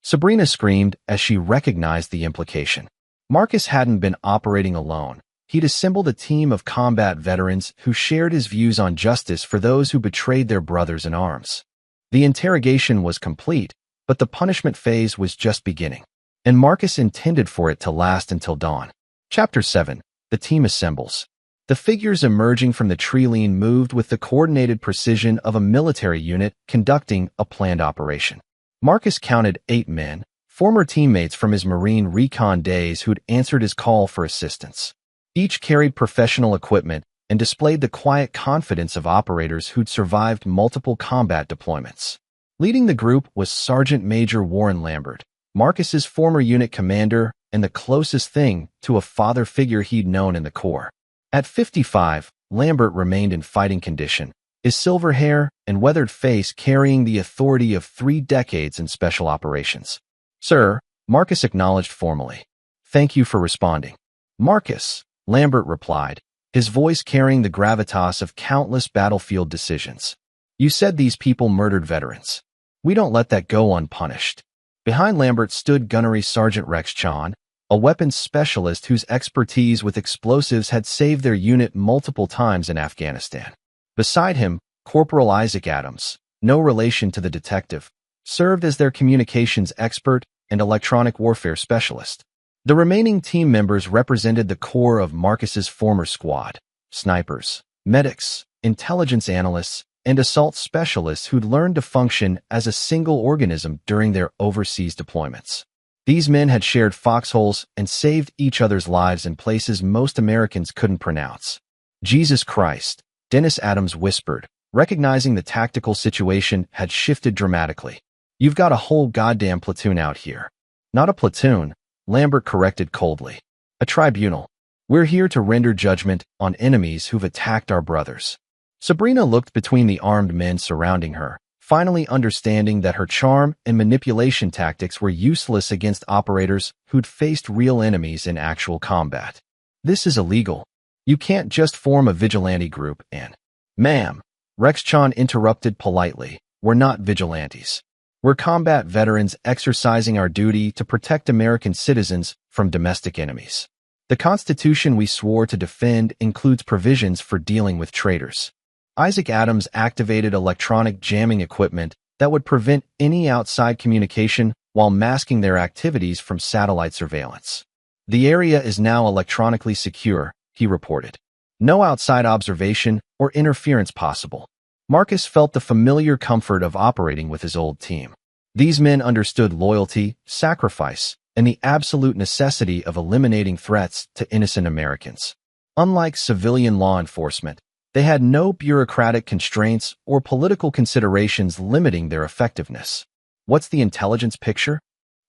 [SPEAKER 1] Sabrina screamed as she recognized the implication. Marcus hadn't been operating alone. He'd assembled a team of combat veterans who shared his views on justice for those who betrayed their brothers in arms. The interrogation was complete, but the punishment phase was just beginning, and Marcus intended for it to last until dawn. Chapter 7. The team assembles. The figures emerging from the tree line moved with the coordinated precision of a military unit conducting a planned operation. Marcus counted 8 men, former teammates from his Marine recon days who'd answered his call for assistance. Each carried professional equipment and displayed the quiet confidence of operators who'd survived multiple combat deployments. Leading the group was Sergeant Major Warren Lambert, Marcus's former unit commander and the closest thing to a father figure he'd known in the Corps. At 55, Lambert remained in fighting condition, his silver hair and weathered face carrying the authority of 3 decades in special operations. Sir, Marcus acknowledged formally. Thank you for responding. Marcus, Lambert replied, his voice carrying the gravitas of countless battlefield decisions. You said these people murdered veterans. We don't let that go unpunished. Behind Lambert stood Gunnery Sergeant Rex Chan, a weapons specialist whose expertise with explosives had saved their unit multiple times in Afghanistan. Beside him, Corporal Isaac Adams, no relation to the detective, served as their communications expert and electronic warfare specialist. The remaining team members represented the core of Marcus's former squad: snipers, medics, intelligence analysts, and assault specialists who'd learned to function as a single organism during their overseas deployments. These men had shared foxholes and saved each other's lives in places most Americans couldn't pronounce. Jesus Christ, Dennis Adams whispered, recognizing the tactical situation had shifted dramatically. You've got a whole goddamn platoon out here. Not a platoon, Lambert corrected coldly. A tribunal. We're here to render judgment on enemies who've attacked our brothers. Sabrina looked between the armed men surrounding her, finally understanding that her charm and manipulation tactics were useless against operators who'd faced real enemies in actual combat. This is illegal. You can't just form a vigilante group and— Ma'am, Rex Chan interrupted politely, we're not vigilantes. We're combat veterans exercising our duty to protect American citizens from domestic enemies. The Constitution we swore to defend includes provisions for dealing with traitors. Isaac Adams activated electronic jamming equipment that would prevent any outside communication while masking their activities from satellite surveillance. The area is now electronically secure, he reported. No outside observation or interference possible. Marcus felt the familiar comfort of operating with his old team. These men understood loyalty, sacrifice, and the absolute necessity of eliminating threats to innocent Americans. Unlike civilian law enforcement, they had no bureaucratic constraints or political considerations limiting their effectiveness. What's the intelligence picture?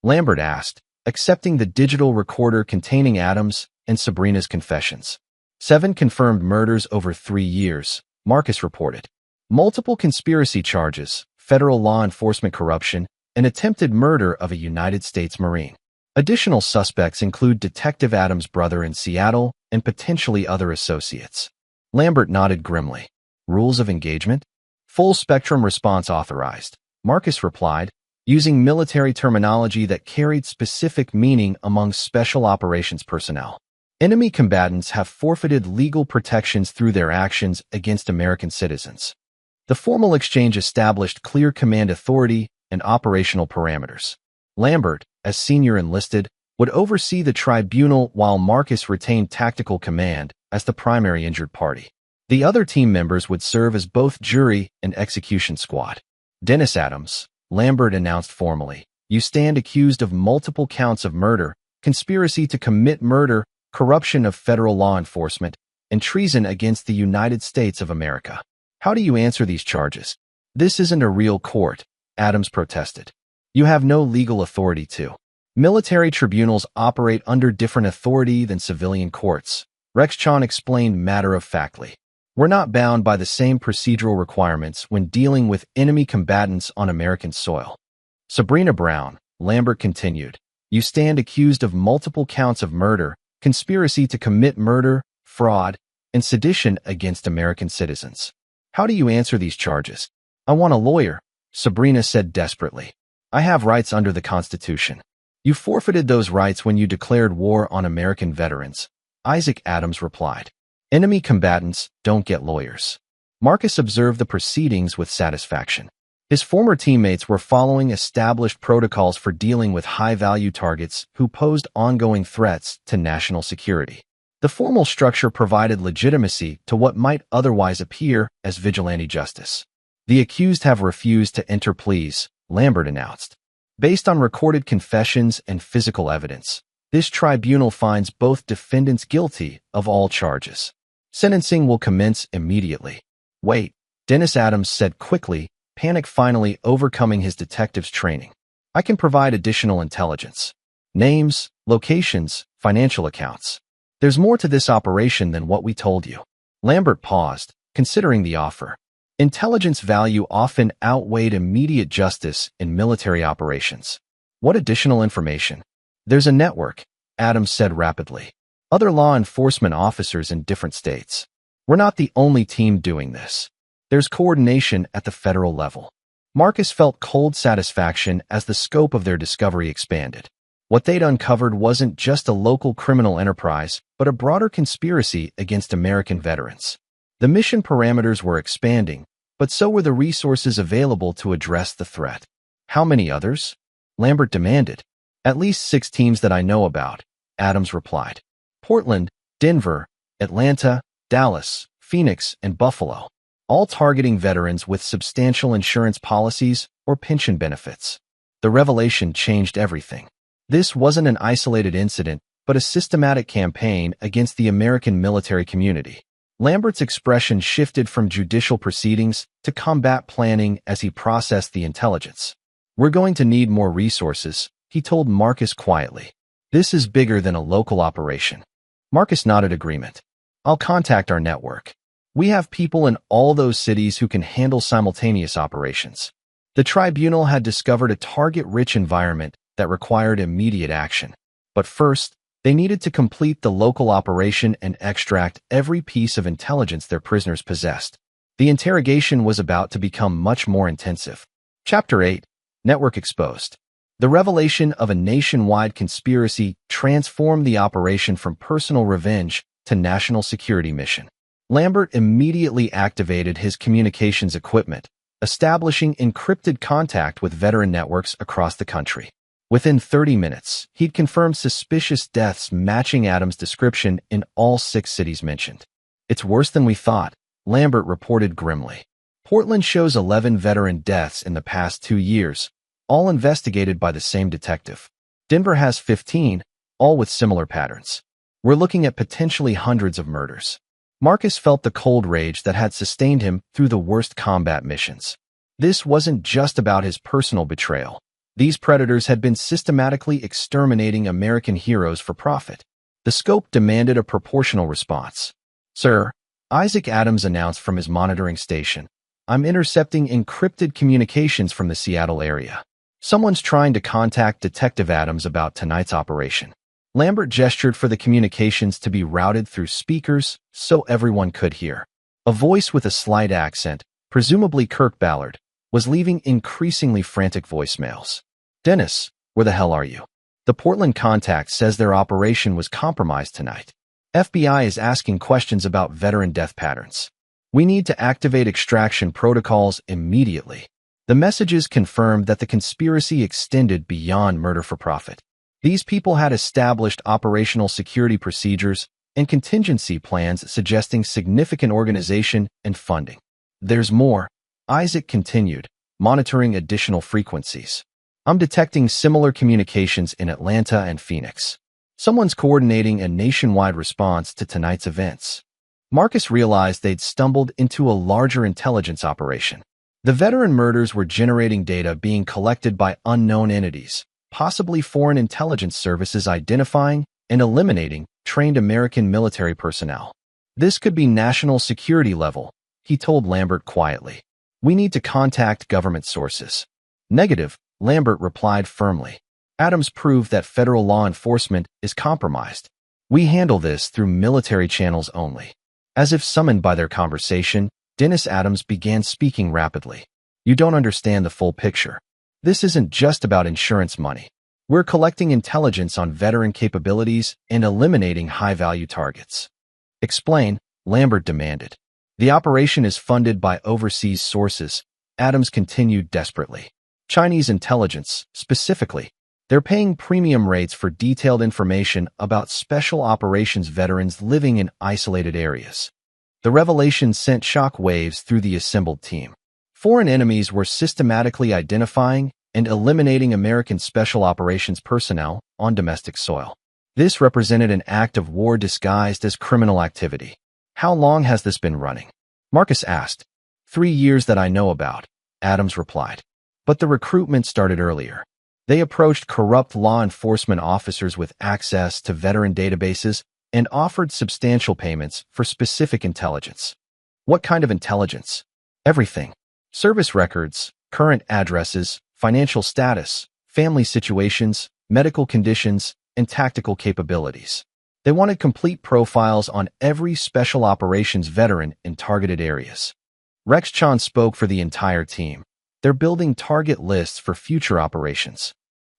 [SPEAKER 1] Lambert asked, accepting the digital recorder containing Adams and Sabrina's confessions. 7 confirmed murders over 3 years, Marcus reported. Multiple conspiracy charges, federal law enforcement corruption, and attempted murder of a United States Marine. Additional suspects include Detective Adams' brother in Seattle and potentially other associates. Lambert nodded grimly. Rules of engagement? Full spectrum response authorized, Marcus replied, using military terminology that carried specific meaning among special operations personnel. Enemy combatants have forfeited legal protections through their actions against American citizens. The formal exchange established clear command authority and operational parameters. Lambert, as senior enlisted, would oversee the tribunal while Marcus retained tactical command as the primary injured party. The other team members would serve as both jury and execution squad. Dennis Adams, Lambert announced formally, you stand accused of multiple counts of murder, conspiracy to commit murder, corruption of federal law enforcement, and treason against the United States of America. How do you answer these charges? This isn't a real court, Adams protested. You have no legal authority to. Military tribunals operate under different authority than civilian courts, Rex Chon explained matter-of-factly. We're not bound by the same procedural requirements when dealing with enemy combatants on American soil. Sabrina Brown, Lambert continued, you stand accused of multiple counts of murder, conspiracy to commit murder, fraud, and sedition against American citizens. How do you answer these charges? I want a lawyer, Sabrina said desperately. I have rights under the Constitution. You forfeited those rights when you declared war on American veterans, Isaac Adams replied. Enemy combatants don't get lawyers. Marcus observed the proceedings with satisfaction. His former teammates were following established protocols for dealing with high-value targets who posed ongoing threats to national security. The formal structure provided legitimacy to what might otherwise appear as vigilante justice. The accused have refused to enter pleas, Lambert announced. Based on recorded confessions and physical evidence, this tribunal finds both defendants guilty of all charges. Sentencing will commence immediately. Wait, Dennis Adams said quickly, panic finally overcoming his detective's training. I can provide additional intelligence. Names, locations, financial accounts. There's more to this operation than what we told you. Lambert paused, considering the offer. Intelligence value often outweighed immediate justice in military operations. What additional information? There's a network, Adams said rapidly. Other law enforcement officers in different states. We're not the only team doing this. There's coordination at the federal level. Marcus felt cold satisfaction as the scope of their discovery expanded. What they'd uncovered wasn't just a local criminal enterprise, but a broader conspiracy against American veterans. The mission parameters were expanding, but so were the resources available to address the threat. How many others? Lambert demanded. At least 6 teams that I know about, Adams replied. Portland, Denver, Atlanta, Dallas, Phoenix, and Buffalo, all targeting veterans with substantial insurance policies or pension benefits. The revelation changed everything. This wasn't an isolated incident, but a systematic campaign against the American military community. Lambert's expression shifted from judicial proceedings to combat planning as he processed the intelligence. We're going to need more resources, he told Marcus quietly. This is bigger than a local operation. Marcus nodded agreement. I'll contact our network. We have people in all those cities who can handle simultaneous operations. The tribunal had discovered a target-rich environment that required immediate action. But first, they needed to complete the local operation and extract every piece of intelligence their prisoners possessed. The interrogation was about to become much more intensive. Chapter 8. Network Exposed. The revelation of a nationwide conspiracy transformed the operation from personal revenge to national security mission. Lambert immediately activated his communications equipment, establishing encrypted contact with veteran networks across the country. Within 30 minutes, he'd confirmed suspicious deaths matching Adams' description in all 6 cities mentioned. It's worse than we thought, Lambert reported grimly. Portland shows 11 veteran deaths in the past 2 years, all investigated by the same detective. Denver has 15, all with similar patterns. We're looking at potentially hundreds of murders. Marcus felt the cold rage that had sustained him through the worst combat missions. This wasn't just about his personal betrayal. These predators had been systematically exterminating American heroes for profit. The scope demanded a proportional response. "Sir," Isaac Adams announced from his monitoring station, "I'm intercepting encrypted communications from the Seattle area. Someone's trying to contact Detective Adams about tonight's operation." Lambert gestured for the communications to be routed through speakers so everyone could hear. A voice with a slight accent, presumably Kirk Ballard, was leaving increasingly frantic voicemails. "Dennis, where the hell are you? The Portland contact says their operation was compromised tonight. FBI is asking questions about veteran death patterns. We need to activate extraction protocols immediately." The messages confirmed that the conspiracy extended beyond murder for profit. These people had established operational security procedures and contingency plans suggesting significant organization and funding. "There's more," Isaac continued, monitoring additional frequencies. "I'm detecting similar communications in Atlanta and Phoenix. Someone's coordinating a nationwide response to tonight's events." Marcus realized they'd stumbled into a larger intelligence operation. The veteran murders were generating data being collected by unknown entities, possibly foreign intelligence services identifying and eliminating trained American military personnel. "This could be national security level," he told Lambert quietly. "We need to contact government sources." "Negative," Lambert replied firmly. "Adams proved that federal law enforcement is compromised. We handle this through military channels only." As if summoned by their conversation, Dennis Adams began speaking rapidly. "You don't understand the full picture. This isn't just about insurance money. We're collecting intelligence on veteran capabilities and eliminating high-value targets." "Explain," Lambert demanded. "The operation is funded by overseas sources," Adams continued desperately. "Chinese intelligence, specifically. They're paying premium rates for detailed information about special operations veterans living in isolated areas." The revelation sent shock waves through the assembled team. Foreign enemies were systematically identifying and eliminating American special operations personnel on domestic soil. This represented an act of war disguised as criminal activity. "How long has this been running?" Marcus asked. 3 years that I know about," Adams replied. "But the recruitment started earlier. They approached corrupt law enforcement officers with access to veteran databases and offered substantial payments for specific intelligence." "What kind of intelligence?" "Everything. Service records, current addresses, financial status, family situations, medical conditions, and tactical capabilities. They wanted complete profiles on every special operations veteran in targeted areas." Rex Chan spoke for the entire team. "They're building target lists for future operations."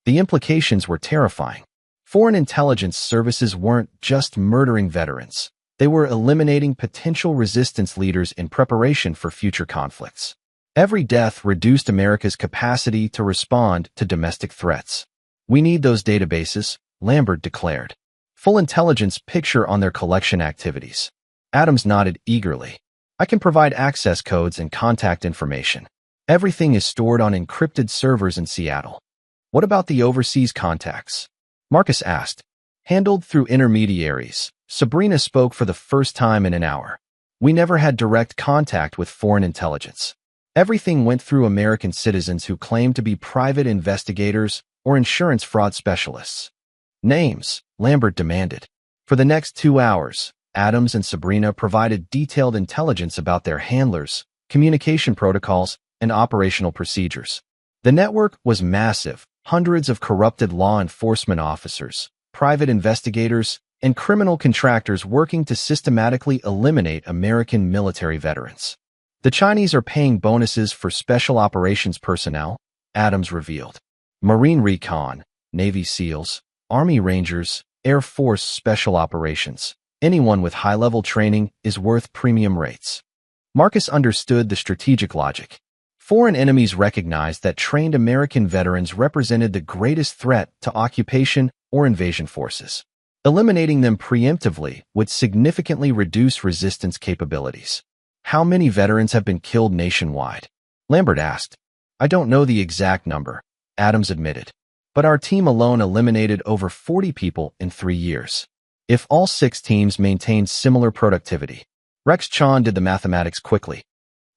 [SPEAKER 1] The implications were terrifying. Foreign intelligence services weren't just murdering veterans. They were eliminating potential resistance leaders in preparation for future conflicts. Every death reduced America's capacity to respond to domestic threats. "We need those databases," Lambert declared. "Full intelligence picture on their collection activities." Adams nodded eagerly. "I can provide access codes and contact information. Everything is stored on encrypted servers in Seattle." "What about the overseas contacts?" Marcus asked. "Handled through intermediaries." Sabrina spoke for the first time in an hour. "We never had direct contact with foreign intelligence. Everything went through American citizens who claimed to be private investigators or insurance fraud specialists." "Names," Lambert demanded. For the next 2 hours, Adams and Sabrina provided detailed intelligence about their handlers, communication protocols, and operational procedures. The network was massive. Hundreds of corrupted law enforcement officers, private investigators, and criminal contractors working to systematically eliminate American military veterans. "The Chinese are paying bonuses for special operations personnel," Adams revealed. "Marine Recon, Navy SEALs, Army Rangers, Air Force Special Operations. Anyone with high-level training is worth premium rates." Marcus understood the strategic logic. Foreign enemies recognized that trained American veterans represented the greatest threat to occupation or invasion forces. Eliminating them preemptively would significantly reduce resistance capabilities. "How many veterans have been killed nationwide?" Lambert asked. "I don't know the exact number," Adams admitted. "But our team alone eliminated over 40 people in 3 years. If all 6 teams maintained similar productivity." Rex Chan did the mathematics quickly.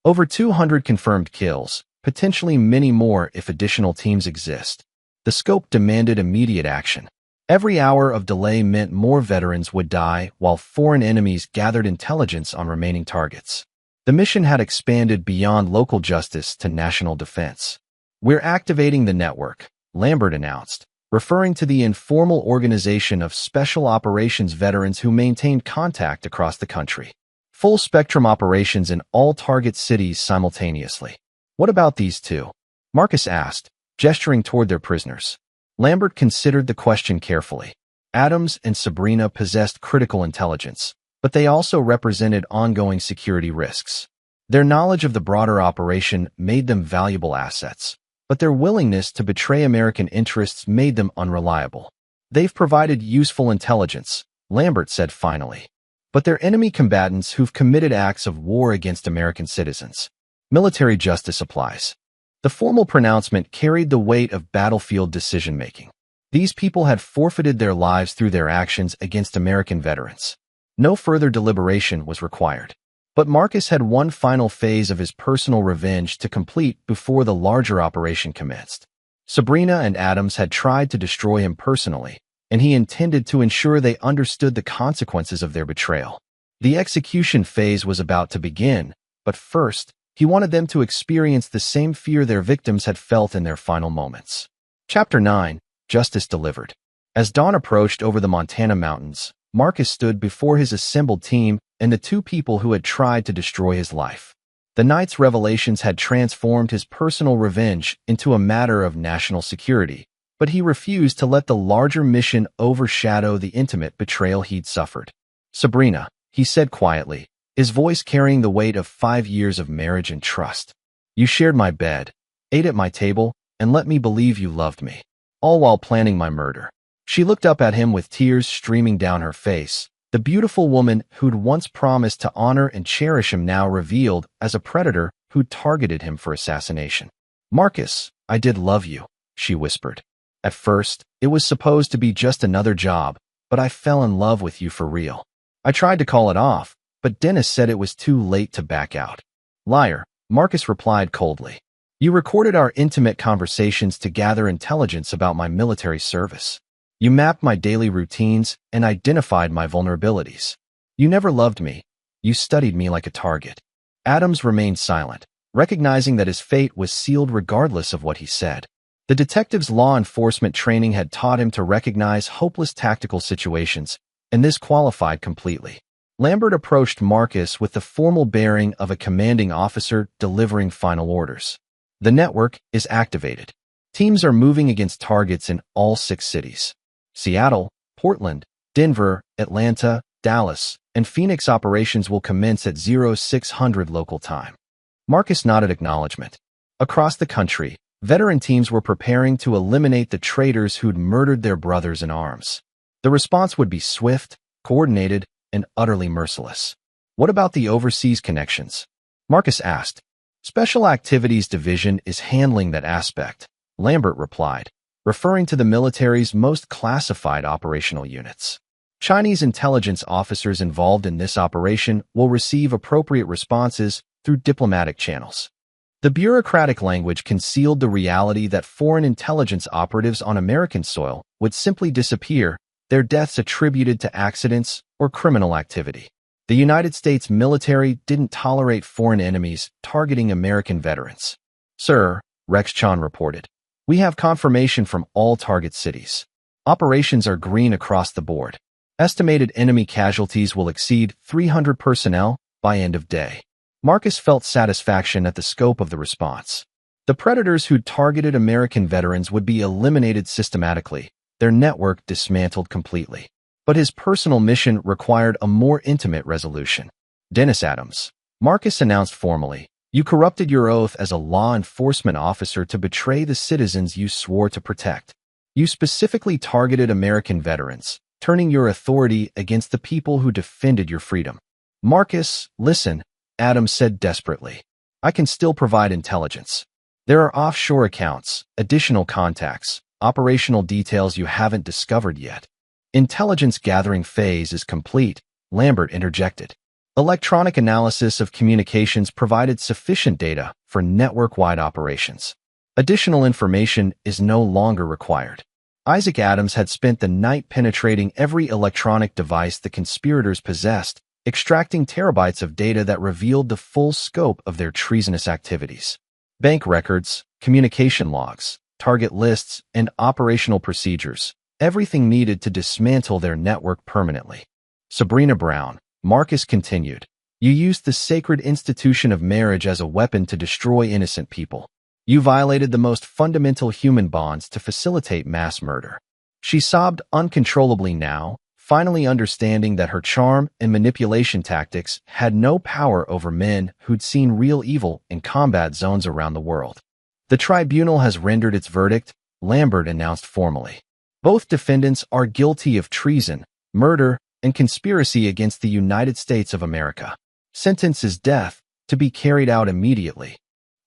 [SPEAKER 1] "Over 200 confirmed kills, potentially many more if additional teams exist. The scope demanded immediate action. Every hour of delay meant more veterans would die while foreign enemies gathered intelligence on remaining targets. The mission had expanded beyond local justice to national defense. "We're activating the network," Lambert announced, referring to the informal organization of special operations veterans who maintained contact across the country. Full-spectrum operations in all target cities simultaneously. "What about these two?" Marcus asked, gesturing toward their prisoners. Lambert considered the question carefully. Adams and Sabrina possessed critical intelligence, but they also represented ongoing security risks. Their knowledge of the broader operation made them valuable assets, but their willingness to betray American interests made them unreliable. "They've provided useful intelligence," Lambert said finally, "but they're enemy combatants who've committed acts of war against American citizens. Military justice applies." The formal pronouncement carried the weight of battlefield decision-making. These people had forfeited their lives through their actions against American veterans. No further deliberation was required. But Marcus had one final phase of his personal revenge to complete before the larger operation commenced. Sabrina and Adams had tried to destroy him personally, and he intended to ensure they understood the consequences of their betrayal. The execution phase was about to begin, but first, he wanted them to experience the same fear their victims had felt in their final moments. Chapter 9. Justice Delivered. As dawn approached over the Montana mountains, Marcus stood before his assembled team and the two people who had tried to destroy his life. The night's revelations had transformed his personal revenge into a matter of national security, but he refused to let the larger mission overshadow the intimate betrayal he'd suffered. "Sabrina," he said quietly, his voice carrying the weight of 5 years of marriage and trust. "You shared my bed, ate at my table, and let me believe you loved me, all while planning my murder." She looked up at him with tears streaming down her face. The beautiful woman who'd once promised to honor and cherish him now revealed as a predator who'd targeted him for assassination. "Marcus, I did love you," she whispered. "At first, it was supposed to be just another job, but I fell in love with you for real. I tried to call it off, but Dennis said it was too late to back out." "Liar," Marcus replied coldly. "You recorded our intimate conversations to gather intelligence about my military service. You mapped my daily routines and identified my vulnerabilities. You never loved me. You studied me like a target." Adams remained silent, recognizing that his fate was sealed regardless of what he said. The detective's law enforcement training had taught him to recognize hopeless tactical situations, and this qualified completely. Lambert approached Marcus with the formal bearing of a commanding officer delivering final orders. "The network is activated. Teams are moving against targets in all 6 cities. Seattle, Portland, Denver, Atlanta, Dallas, and Phoenix operations will commence at 0600 local time." Marcus nodded acknowledgement. Across the country, veteran teams were preparing to eliminate the traitors who'd murdered their brothers in arms. The response would be swift, coordinated, and utterly merciless. "What about the overseas connections?" Marcus asked. "Special Activities Division is handling that aspect," Lambert replied, referring to the military's most classified operational units. "Chinese intelligence officers involved in this operation will receive appropriate responses through diplomatic channels." The bureaucratic language concealed the reality that foreign intelligence operatives on American soil would simply disappear, their deaths attributed to accidents or criminal activity. The United States military didn't tolerate foreign enemies targeting American veterans. "Sir," Rex Chan reported, "we have confirmation from all target cities. Operations are green across the board. Estimated enemy casualties will exceed 300 personnel by end of day." Marcus felt satisfaction at the scope of the response. The predators who targeted American veterans would be eliminated systematically, their network dismantled completely. But his personal mission required a more intimate resolution. "Dennis Adams," Marcus announced formally, "you corrupted your oath as a law enforcement officer to betray the citizens you swore to protect. You specifically targeted American veterans, turning your authority against the people who defended your freedom." "Marcus, listen," Adams said desperately. "I can still provide intelligence. There are offshore accounts, additional contacts, operational details you haven't discovered yet." "Intelligence gathering phase is complete," Lambert interjected. "Electronic analysis of communications provided sufficient data for network-wide operations." Additional information is no longer required. Isaac Adams had spent the night penetrating every electronic device the conspirators possessed, extracting terabytes of data that revealed the full scope of their treasonous activities. Bank records, communication logs, target lists, and operational procedures, everything needed to dismantle their network permanently. Sabrina Brown, Marcus continued, you used the sacred institution of marriage as a weapon to destroy innocent people. You violated the most fundamental human bonds to facilitate mass murder. She sobbed uncontrollably now, finally understanding that her charm and manipulation tactics had no power over men who'd seen real evil in combat zones around the world. The tribunal has rendered its verdict, Lambert announced formally. Both defendants are guilty of treason, murder, and conspiracy against the United States of America. Sentence is death, to be carried out immediately.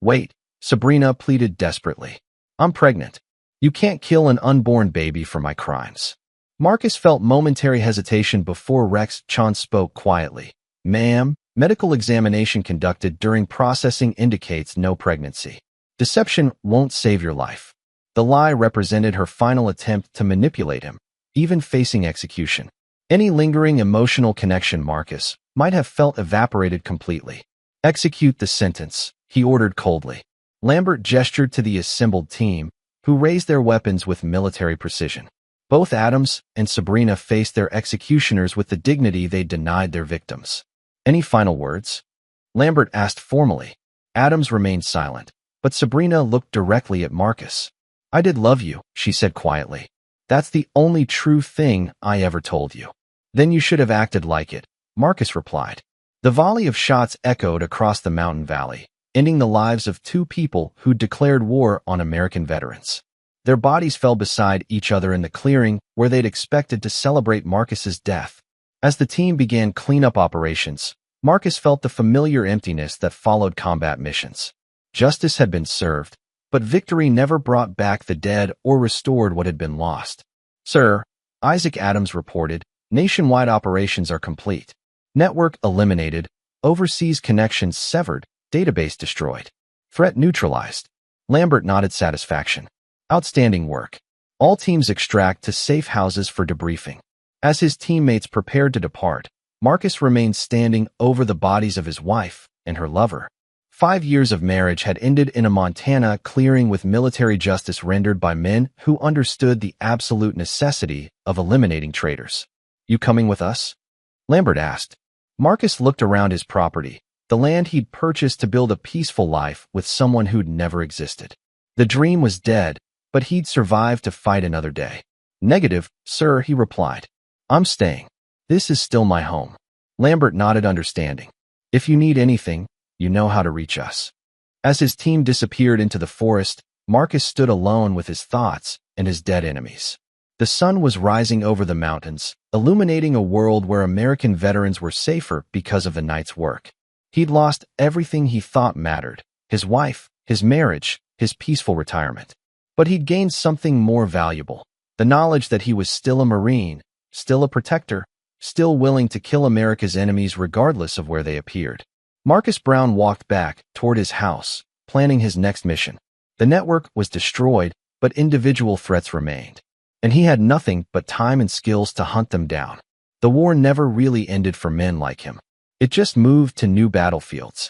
[SPEAKER 1] Wait, Sabrina pleaded desperately. I'm pregnant. You can't kill an unborn baby for my crimes. Marcus felt momentary hesitation before Rex Chan spoke quietly. Ma'am, medical examination conducted during processing indicates no pregnancy. Deception won't save your life. The lie represented her final attempt to manipulate him, even facing execution. Any lingering emotional connection Marcus might have felt evaporated completely. Execute the sentence, he ordered coldly. Lambert gestured to the assembled team, who raised their weapons with military precision. Both Adams and Sabrina faced their executioners with the dignity they denied their victims. Any final words? Lambert asked formally. Adams remained silent, but Sabrina looked directly at Marcus. I did love you, she said quietly. That's the only true thing I ever told you. Then you should have acted like it, Marcus replied. The volley of shots echoed across the mountain valley, ending the lives of two people who'd declared war on American veterans. Their bodies fell beside each other in the clearing where they'd expected to celebrate Marcus's death. As the team began cleanup operations, Marcus felt the familiar emptiness that followed combat missions. Justice had been served, but victory never brought back the dead or restored what had been lost. Sir, Isaac Adams reported, nationwide operations are complete. Network eliminated, overseas connections severed, database destroyed. Threat neutralized. Lambert nodded satisfaction. Outstanding work. All teams extract to safe houses for debriefing. As his teammates prepared to depart, Marcus remained standing over the bodies of his wife and her lover. 5 years of marriage had ended in a Montana clearing with military justice rendered by men who understood the absolute necessity of eliminating traitors. You coming with us? Lambert asked. Marcus looked around his property, the land he'd purchased to build a peaceful life with someone who'd never existed. The dream was dead, but he'd survived to fight another day. Negative, sir, he replied. I'm staying. This is still my home. Lambert nodded understanding. If you need anything, you know how to reach us. As his team disappeared into the forest, Marcus stood alone with his thoughts and his dead enemies. The sun was rising over the mountains, illuminating a world where American veterans were safer because of the night's work. He'd lost everything he thought mattered, his wife, his marriage, his peaceful retirement. But he'd gained something more valuable, the knowledge that he was still a Marine, still a protector, still willing to kill America's enemies regardless of where they appeared. Marcus Brown walked back toward his house, planning his next mission. The network was destroyed, but individual threats remained. And he had nothing but time and skills to hunt them down. The war never really ended for men like him. It just moved to new battlefields.